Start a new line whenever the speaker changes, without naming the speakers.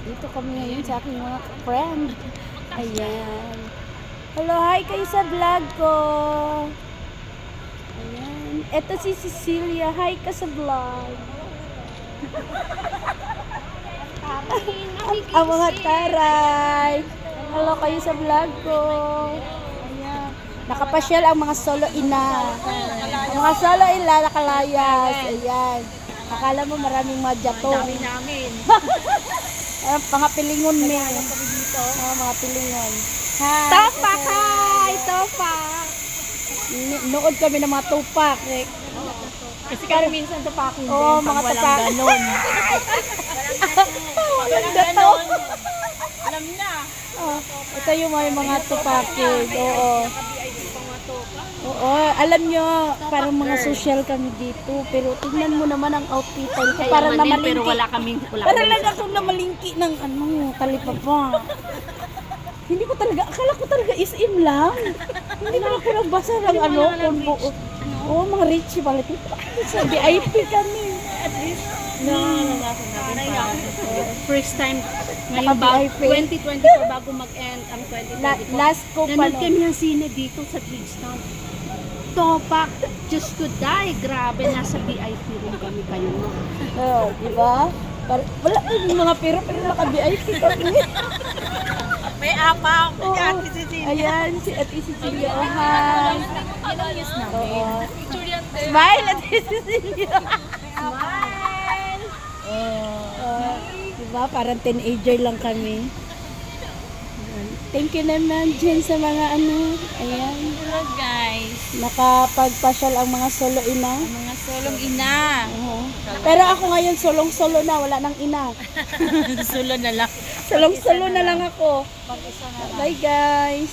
Dito kami ngayon sa aking mga friend. Ayan. Hello, hi kayo sa vlog ko. Ayan. Ito si Cecilia. Hi ka sa vlog. Ang mga taray. Hello kayo sa vlog ko. Ayan. Nakapasyal ang mga solo ina. Ang mga solo ina nakalayas. Ayan. Akala mo maraming madyatong.
Dami namin.
Mga pilingon me. Mga pilingon. Hi.
Topak! Hi! Topak!
Nood kami ng mga tupak.
Kasi kami minsan topakin din.
Oo,
pag
mga
walang
topak.
ganon. Walang ganon. Alam na.
Oh, ito yung mga tupakin. Oo. Oo, alam nyo, parang mga social kami dito. Pero tingnan mo naman ang outfit.
Kaya
Parang
man din,
namalingki.
pero wala kaming
Parang lang akong namalingki ng talipapa. Hindi ko talaga, akala ko talaga SM lang. Hindi ko ako nagbasa ng kung buo. Oo, mga rich pala. Sa VIP kami.
At least, nangangasa natin para. First time, ngayon
Naka-VIP.
2024 bago mag-end ang 2024.
Last ko pa.
Nanood kami ng sine dito sa Bridgetown. Topak, just to die. Grabe, nasa VIP room kami kayo.
Oh, di ba? Wala yung mga pero naka-VIP kami.
May apaw.
Oo. Ayan, si Ate Cecilia. Oh, hi. Oo. Smile, Ate Cecilia.
Smile!
Diba? Parang teenager lang kami. Ayan. Thank you naman dyan sa mga ayan.
Hello guys.
Nakapagpasyal ang mga solo ina.
Mga solong ina.
Oo. Pero ako ngayon solong-solo na, wala nang ina.
Sulo na lang.
Solong-solo na lang ako. Bye guys.